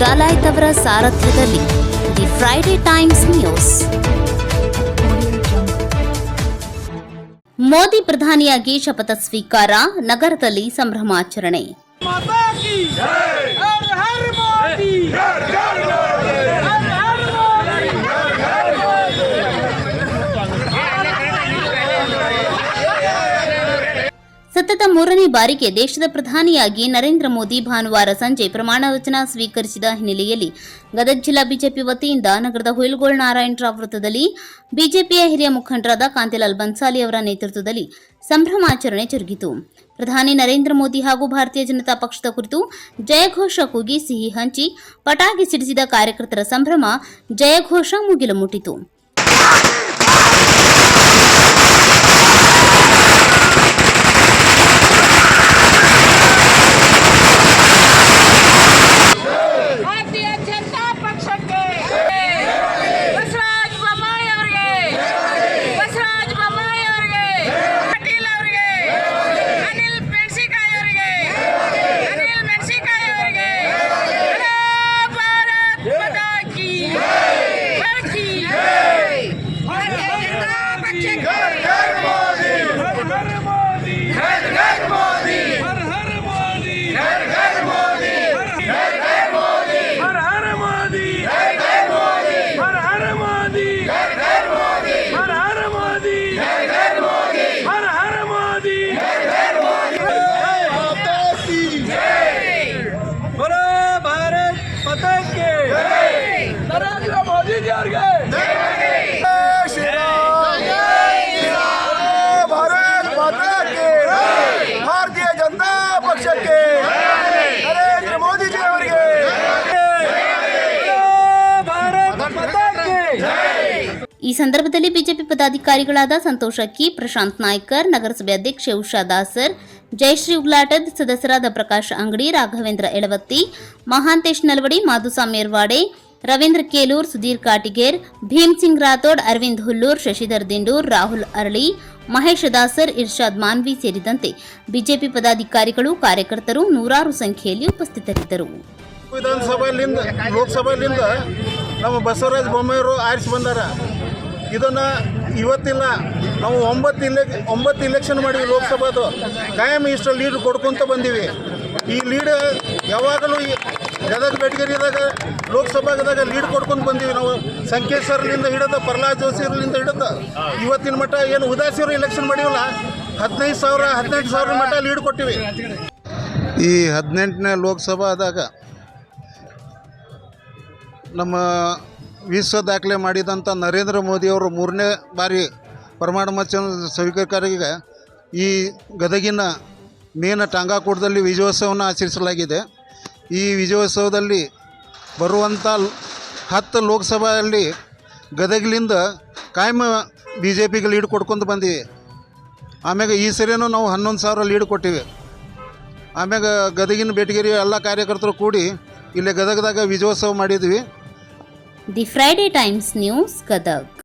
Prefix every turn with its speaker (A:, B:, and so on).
A: ಡಾಲಾಯ್ತ್ ಅವರ ಸಾರಥ್ಯದಲ್ಲಿ the Friday Times news. Modi ಪ್ರಧಾನಿಯಾಗಿ ಶಪಥ ಸ್ವೀಕಾರ, ನಗರದಲ್ಲಿ ಸಂಭ್ರಮಾಚರಣೆ. ಸತತ 3ನೇ ಬಾರಿಗೆ ದೇಶದ ಪ್ರಧಾನಿಯಾಗಿ ನರೇಂದ್ರ ಮೋದಿ ಭಾನುವಾರ ಸಂಜೆ ಪ್ರಮಾಣ ವಚನ ಸ್ವೀಕರಿಸಿದ ಹಿನ್ನೆಲೆಯಲ್ಲಿ ಗದಗ ಜಿಲ್ಲಾ ಬಿಜೆಪಿ ವತಿಯಿಂದ ನಗರದ ಹುಯಿಲಗೋಳ ನಾರಾಯಣರಾವ್ ವೃತ್ತದಲ್ಲಿ ಬಿಜೆಪಿಯ ಹಿರಿಯ ಮುಖಂಡರಾದ ಕಾಂತಿಲಾಲ್ ಬನ್ಸಾಲಿ ಅವರ ನೇತೃತ್ವದಲ್ಲಿ ಸಂಭ್ರಮಾಚರಣೆ ಜರುಗಿತು. ಪ್ರಧಾನಿ ನರೇಂದ್ರ ಮೋದಿ ಹಾಗೂ ಭಾರತೀಯ ಜನತಾ ಪಕ್ಷದ ಕುರಿತು ಜಯಘೋಷ ಕೂಗಿ ಸಿಹಿ ಹಂಚಿ ಪಟಾಕಿ ಸಿಡಿಸಿದ ಕಾರ್ಯಕರ್ತರ ಸಂಭ್ರಮ ಜಯಘೋಷ ಮುಗಿಲು ಮುಟ್ಟಿತು.
B: ಭಾರತೀಯ ಜನತಾ ಪಕ್ಷಕ್ಕೆ ನರೇಂದ್ರ ಮೋದಿಜಿ ಅವರಿಗೆ
A: ಈ ಸಂದರ್ಭದಲ್ಲಿ ಬಿಜೆಪಿ ಪದಾಧಿಕಾರಿಗಳಾದ ಸಂತೋಷ್ ಅಕ್ಕಿ, ಪ್ರಶಾಂತ್ ನಾಯ್ಕರ್, ನಗರಸಭೆ ಅಧ್ಯಕ್ಷೆ ಉಷಾ ದಾಸರ್, ಜಯಶ್ರೀ ಉಗ್ಲಾಟದ್, ಸದಸ್ಯರಾದ ಪ್ರಕಾಶ್ ಅಂಗಡಿ, ರಾಘವೇಂದ್ರ ಎಳವತ್ತಿ, ಮಹಾಂತೇಶ್ ನಲ್ವಡಿ, ಮಾಧುಸ್ವಾಮಿ ಎರ್ವಾಡೆ, ರವೀಂದ್ರ ಕೇಲೂರ್, ಸುಧೀರ್ ಕಾಟಿಗೇರ್, ಭೀಮ್ ಸಿಂಗ್ ರಾಥೋಡ್, ಅರವಿಂದ್ ಹುಲ್ಲೂರ್, ಶಶಿಧರ್ ದಿಂಡೂರ್, ರಾಹುಲ್ ಅರಳಿ, ಮಹೇಶ್ ದಾಸರ್, ಇರ್ಷಾದ್ ಮಾನ್ವಿ ಸೇರಿದಂತೆ ಬಿಜೆಪಿ ಪದಾಧಿಕಾರಿಗಳು, ಕಾರ್ಯಕರ್ತರು ನೂರಾರು ಸಂಖ್ಯೆಯಲ್ಲಿ ಉಪಸ್ಥಿತರಿದ್ದರು.
B: ವಿಧಾನಸಭೆಯಿಂದ ಲೋಕಸಭೆಯಿಂದ ನಮ್ಮ ಬಸವರಾಜ ಬೊಮ್ಮಾಯಿಯವರು ಆರಿಸಿ ಬಂದಾರ. ಇದನ್ನು ಇವತ್ತಿಲ್ಲ, ನಾವು 9 ಇಲೆಕ್ಷನ್ ಮಾಡಿವಿ. ಲೋಕಸಭಾದು ಕಾಯಂ ಇಷ್ಟು ಲೀಡ್ ಕೊಡ್ಕೊತ ಬಂದೀವಿ. ಈ ಲೀಡ್ ಯಾವಾಗಲೂ ಗದಗ ಬೆಟಗೇರಿದಾಗ ಲೋಕಸಭಾದಾಗ ಲೀಡ್ ಕೊಡ್ಕೊಂಡು ಬಂದೀವಿ. ನಾವು ಸಂಕೇಶ್ವರಲಿಂದ ಹಿಡಿದ ಪ್ರಹ್ಲಾದ್ ಜೋಶಿಲಿಂದ ಹಿಡಿದ ಇವತ್ತಿನ ಮಟ್ಟ ಏನು ಉದಾಸಿಯವರು ಇಲೆಕ್ಷನ್ ಮಾಡಿವಲ್ಲ 18,000 ಮಟ್ಟ ಲೀಡ್ ಕೊಟ್ಟಿವಿ. ಈ 18ನೇ ಲೋಕಸಭಾದಾಗ ನಮ್ಮ ವಿಶ್ವ ದಾಖಲೆ ಮಾಡಿದಂಥ ನರೇಂದ್ರ ಮೋದಿಯವರು 3ನೇ ಬಾರಿ ಪ್ರಮಾಣ ವಚನ ಸ್ವೀಕಾರಕ್ಕೆ ಈ ಗದಗಿನ ಮೇನ ಟಾಂಗಾಕೂಟದಲ್ಲಿ ವಿಜಯೋತ್ಸವವನ್ನು ಆಚರಿಸಲಾಗಿದೆ. ಈ ವಿಜಯೋತ್ಸವದಲ್ಲಿ ಬರುವಂಥ 10 ಲೋಕಸಭೆಯಲ್ಲಿ ಗದಗಲಿಂದ ಕಾಯಂ ಬಿ ಜೆ ಪಿಗೆ ಲೀಡ್ ಕೊಡ್ಕೊಂಡು ಬಂದೀವಿ. ಆಮ್ಯಾಗ ಈ ಸರಿನೂ ನಾವು 11,000 ಲೀಡ್ ಕೊಟ್ಟಿವಿ. ಆಮ್ಯಾಗ ಗದಗಿನ ಬೆಟಗೇರಿ ಎಲ್ಲ ಕಾರ್ಯಕರ್ತರು ಕೂಡಿ ಇಲ್ಲೇ ಗದಗದಾಗ ವಿಜಯೋತ್ಸವ ಮಾಡಿದ್ವಿ.
A: The Friday Times news, Gadag.